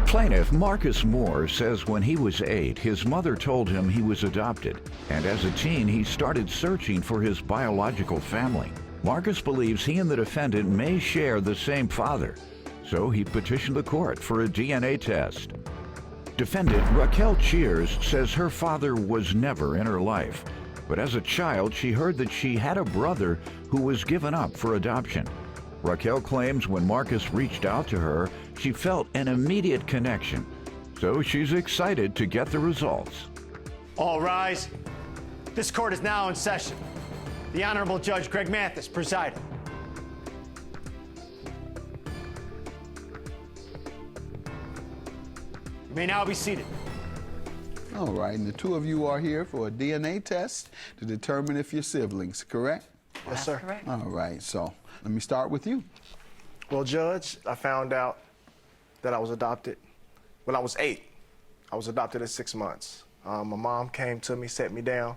Plaintiff Marcus Moore says when he was 8, his mother told him he was adopted, and as a teen he started searching for his biological family. Marcus believes he and the defendant may share the same father, so he petitioned the court for a DNA test. Defendant Raquel Cheers says her father was never in her life, but as a child she heard that she had a brother who was given up for adoption. Raquel claims when Marcus reached out to her, she felt an immediate connection, so she's excited to get the results. All rise. This court is now in session. The Honorable Judge Greg Mathis presiding. You may now be seated. All right, and the two of you are here for a DNA test to determine if you're siblings, correct? Yes, sir. Correct. All right, so let me start with you. Well, Judge, I found out that I was adopted when I was 8. I was adopted at 6 months. My mom came to me, sat me down.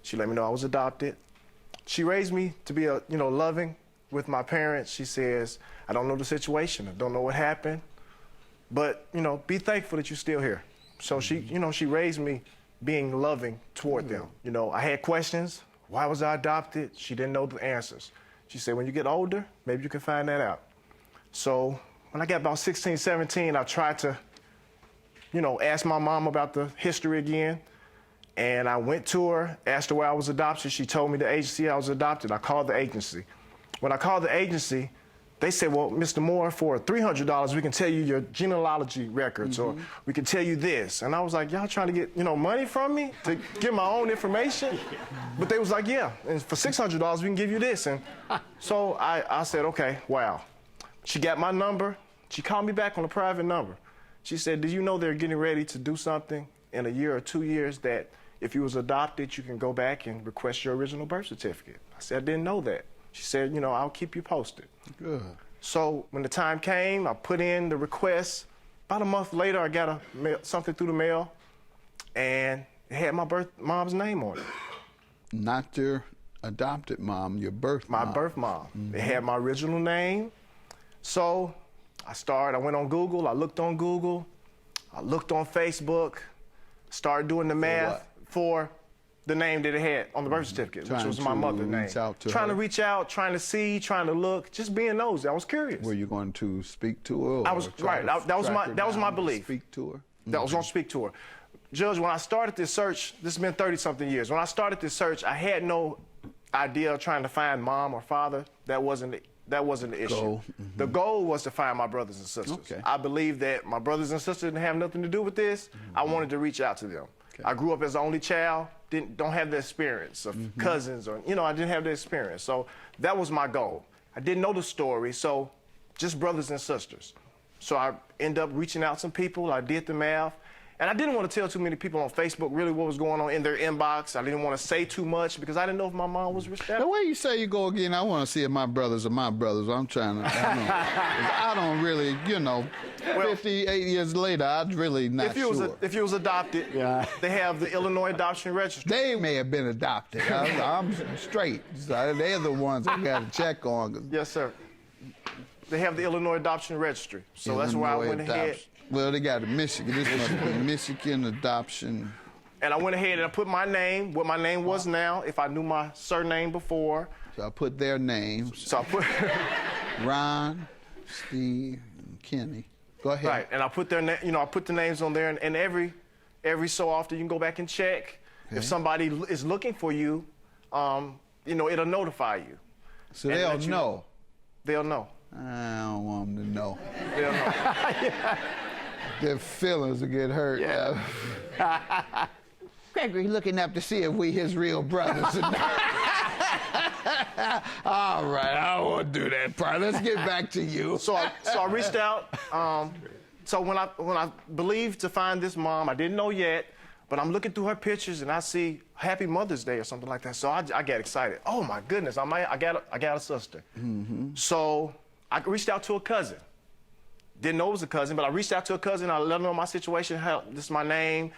She let me know I was adopted. She raised me to be loving with my parents. She says, I don't know the situation. I don't know what happened, but, be thankful that you're still here. So she raised me being loving toward them. I had questions. Why was I adopted? She didn't know the answers. She said, when you get older, maybe you can find that out. So when I got about 16, 17, I tried to, ask my mom about the history again. And I went to her, asked her where I was adopted. She told me the agency I was adopted. I called the agency. When I called the agency, they said, well, Mr. Moore, for $300, we can tell you your genealogy records, or we can tell you this. And I was like, y'all trying to get, money from me to get my own information? But they was like, yeah, and for $600, we can give you this. And so I said, okay, wow. She got my number. She called me back on a private number. She said, do you know they're getting ready to do something in a year or 2 years that if you was adopted, you can go back and request your original birth certificate? I said, I didn't know that. She said, I'll keep you posted. Good. So when the time came, I put in the request. About a month later, I got something through the mail, and it had my mom's name on it. Not your adopted mom, your birth mom. My birth mom. It had my original name. So I went on Google, I looked on Google, I looked on Facebook, started doing the math for the name that it had on the birth certificate, which was my mother's name. Trying to reach out, trying to see, trying to look, just being nosy. I was curious. Were you going to speak to her? I was right. That was my belief. Speak to her. That was going to speak to her. Judge, when I started this search, this has been 30-something years. When I started this search, I had no idea of trying to find mom or father. That wasn't the issue. The goal was to find my brothers and sisters. Okay. I believe that my brothers and sisters didn't have nothing to do with this. I wanted to reach out to them. Okay. I grew up as the only child, don't have the experience of cousins, or I didn't have the experience. So that was my goal. I didn't know the story, so just brothers and sisters. So I ended up reaching out to some people. I did the math. And I didn't want to tell too many people on Facebook really what was going on in their inbox. I didn't want to say too much because I didn't know if my mom was respectful. The way you say you go again, I want to see if my brothers are my brothers. I'm trying to, I don't really, 58 years later, I'm really not sure. If you was adopted, they have the Illinois Adoption Registry. They may have been adopted. I'm straight. So they're the ones I got to check on. Yes, sir. They have the Illinois Adoption Registry. So that's where I went ahead. Well, they got a Michigan. This must be Michigan Adoption. And I went ahead and I put my name, what my name was now, if I knew my surname before. So I put their names. So I put Ron, Steve, and Kenny. Go ahead. Right, and I put their I put the names on there, and every so often you can go back and check. Okay. If somebody is looking for you, it'll notify you. So they'll know. They'll know. I don't want them to know. They'll know. Yeah. Their feelings will get hurt. Yeah. Gregory looking up to see if we his real brothers or not. All right, I won't do that part. Let's get back to you. So I reached out. So when I believed to find this mom, I didn't know yet, but I'm looking through her pictures and I see Happy Mother's Day or something like that. So I got excited. Oh my goodness, I got a sister. So I reached out to a cousin. Didn't know it was a cousin, but I reached out to a cousin. I let her know my situation. How, this is my name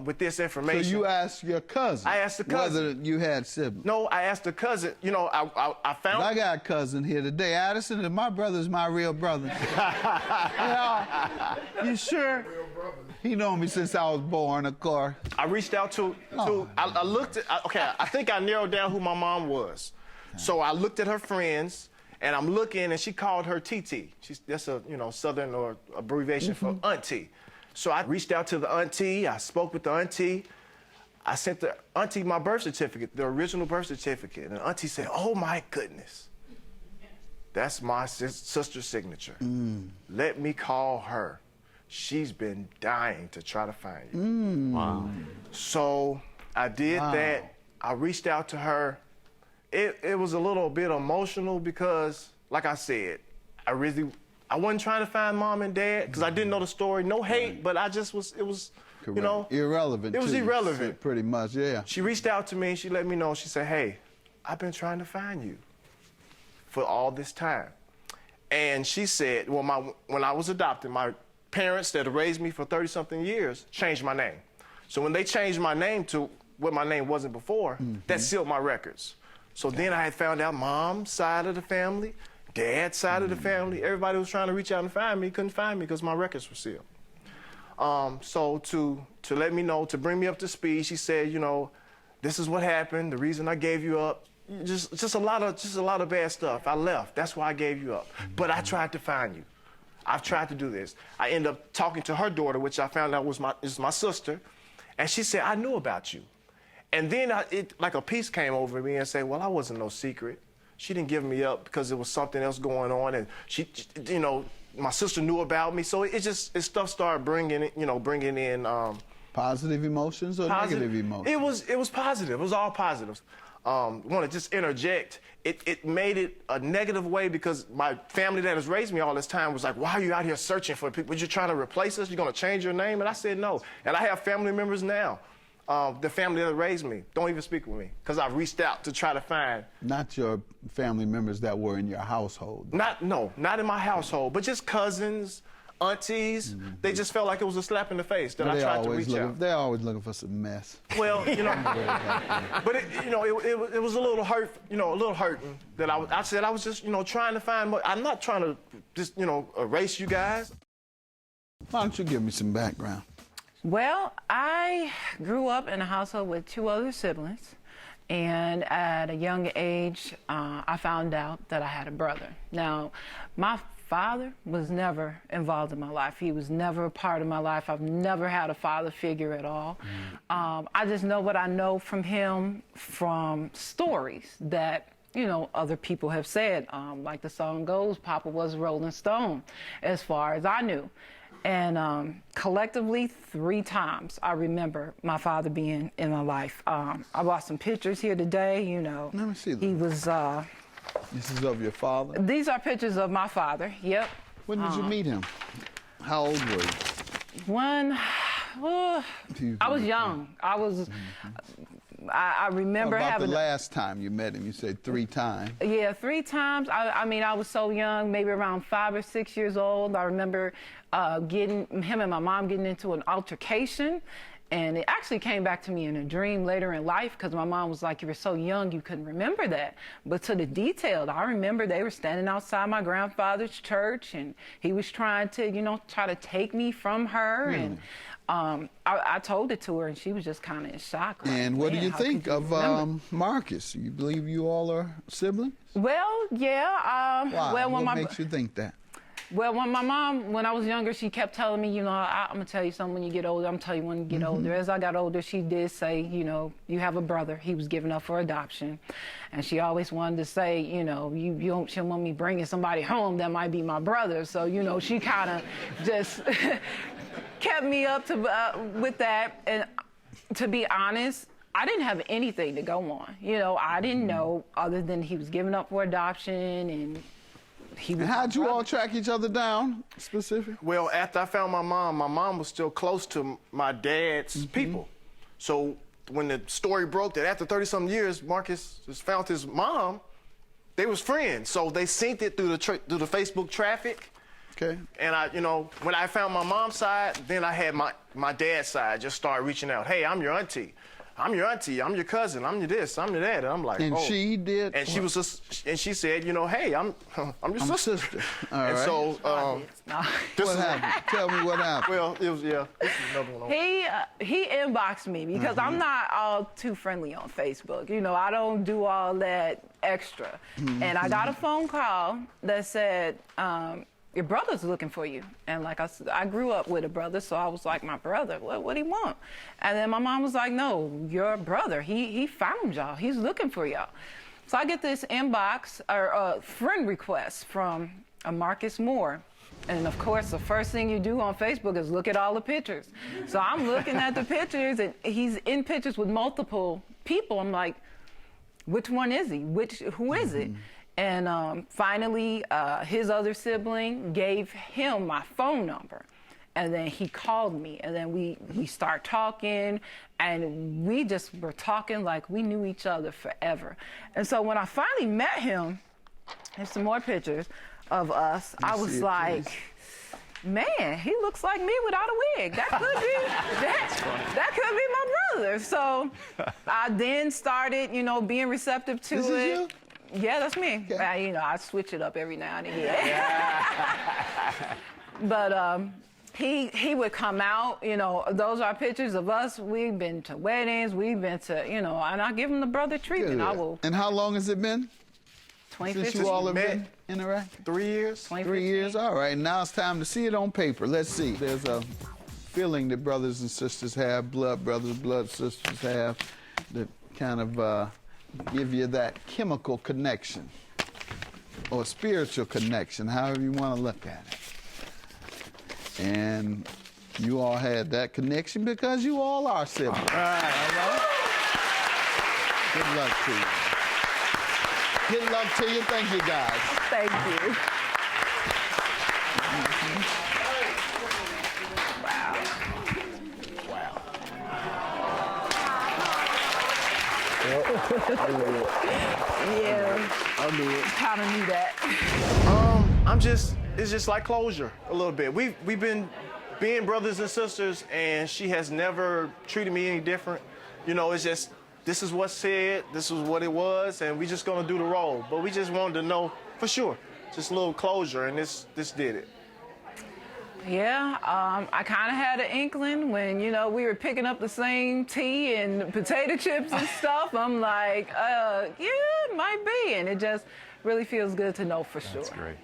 with this information. So you asked your cousin? I asked the cousin. Whether you had siblings? No, I asked the cousin. You know, I found... I got a cousin here today. Addison, and my brother's my real brother. Yeah. You sure? He known me since I was born, of course. I reached out to I looked at, okay, I think I narrowed down who my mom was. So I looked at her friends, and I'm looking, and she called her TT. That's a, you know, Southern or abbreviation for auntie. So I reached out to the auntie, I spoke with the auntie. I sent the auntie my birth certificate, the original birth certificate, and the auntie said, oh my goodness, that's my sister's signature. Let me call her. She's been dying to try to find you. Wow. So I did that. I reached out to her. It was a little bit emotional because, like I said, I wasn't trying to find mom and dad because I didn't know the story. No hate, but I just was, it was, Correct. You know. Irrelevant. It was irrelevant. Pretty much, yeah. She reached out to me and she let me know. She said, hey, I've been trying to find you for all this time. And she said, well, when I was adopted, my parents that raised me for 30-something years changed my name. So when they changed my name to what my name wasn't before, that sealed my records. So then I had found out mom's side of the family, dad's side of the family. Everybody was trying to reach out and find me, couldn't find me because my records were sealed. So to let me know, to bring me up to speed, she said, you know, this is what happened, the reason I gave you up. Just a lot of bad stuff. I left. That's why I gave you up. But I tried to find you. I've tried to do this. I ended up talking to her daughter, which I found out is my sister, and she said, I knew about you. And then like a peace came over me and said, well, I wasn't no secret. She didn't give me up because there was something else going on, and she, you know, my sister knew about me. So stuff started bringing in positive emotions or negative emotions? It was positive. It was all positives. Want to just interject. It made it a negative way because my family that has raised me all this time was like, why are you out here searching for people? You're trying to replace us? You're going to change your name? And I said no. And I have family members now. The family that raised me don't even speak with me because I've reached out to try to find. Not your family members that were in your household. Not in my household, but just cousins, aunties. They just felt like it was a slap in the face that I tried to reach out. They're always looking for some mess. Well, you know, but it was a little hurt, you know, a little hurting that I said I was just, you know, trying to find more. I'm not trying to just, you know, erase you guys. Why don't you give me some background? Well, I grew up in a household with 2 other siblings, and at a young age, I found out that I had a brother. Now, my father was never involved in my life. He was never a part of my life. I've never had a father figure at all. I just know what I know from him from stories that, you know, other people have said. Like the song goes, Papa was a Rolling Stone, as far as I knew. And collectively, 3 times I remember my father being in my life. I brought some pictures here today, you know. Let me see them. He was... This is of your father? These are pictures of my father, yep. When did you meet him? How old were you? When... I was young. I was... I remember having... the last time you met him, you said 3 times. Yeah, 3 times. I mean, I was so young, maybe around 5 or 6 years old. I remember him and my mom getting into an altercation, and it actually came back to me in a dream later in life because my mom was like, you were so young, you couldn't remember that. But to the detail, I remember they were standing outside my grandfather's church, and he was trying to, you know, try to take me from her. Really? And I told it to her, and she was just kind of in shock. Like, and what do you think of Marcus? You believe you all are siblings? Well, yeah. Why? Well, what makes you think that? Well, when I was younger, she kept telling me, you know, I'm going to tell you something when you get older. I'm going to tell you when you get older. As I got older, she did say, you know, you have a brother. He was given up for adoption. And she always wanted to say, you know, she don't want me bringing somebody home that might be my brother. So, you know, she kind of just kept me up to with that. And to be honest, I didn't have anything to go on. You know, I didn't know other than he was given up for adoption and... And how'd you all track each other down, specifically? Well, after I found my mom was still close to my dad's people. So when the story broke that after 30-something years, Marcus just found his mom, they was friends. So they synced it through the Facebook traffic. Okay. And I, you know, when I found my mom's side, then I had my dad's side just started reaching out. Hey, I'm your auntie. I'm your auntie. I'm your cousin. I'm your this. I'm your that. And I'm like, And oh. she did. And she was just, and she said, you know, hey, I'm your sister. All and right. so, what happened? Tell me what happened. well, it was, yeah. This is another one. He inboxed me because I'm not all too friendly on Facebook. You know, I don't do all that extra. And I got a phone call that said, your brother's looking for you. And like I said, I grew up with a brother, so I was like, my brother, what do he want? And then my mom was like, no, your brother, he found y'all. He's looking for y'all. So I get this inbox or friend request from a Marcus Moore. And of course, the first thing you do on Facebook is look at all the pictures. So I'm looking at the pictures, and he's in pictures with multiple people. I'm like, which one is he? Who is it? And finally, his other sibling gave him my phone number. And then he called me, and then we start talking, and we just were talking like we knew each other forever. And so when I finally met him, there's some more pictures of us. I was like, man, he looks like me without a wig. That could be that could be my brother. So I then started, you know, being receptive to This it. is you? Yeah, that's me. Okay. You know, I switch it up every now and again. But he would come out, you know, those are pictures of us. We've been to weddings, we've been to, you know, and I give him the brother treatment. Good. I will. And how long has it been? 2015. Since you all have met? been interacting? 3 years. 3 years? All right, now it's time to see it on paper. Let's see. There's a feeling that brothers and sisters have, blood brothers, blood sisters have, that kind of give you that chemical connection or spiritual connection, however you want to look at it. And you all had that connection because you all are siblings. All right. Good luck to you. Good luck to you. Thank you, guys. Thank you. Yeah, I'll do it. kind of knew that. It's just like closure a little bit. We've been being brothers and sisters, and she has never treated me any different. You know, it's just, this is what's said, this is what it was, and we just gonna do the role. But we just wanted to know for sure, just a little closure, and this did it. Yeah, I kind of had an inkling when, you know, we were picking up the same tea and potato chips and stuff. I'm like, yeah, it might be. And it just really feels good to know for sure. That's great.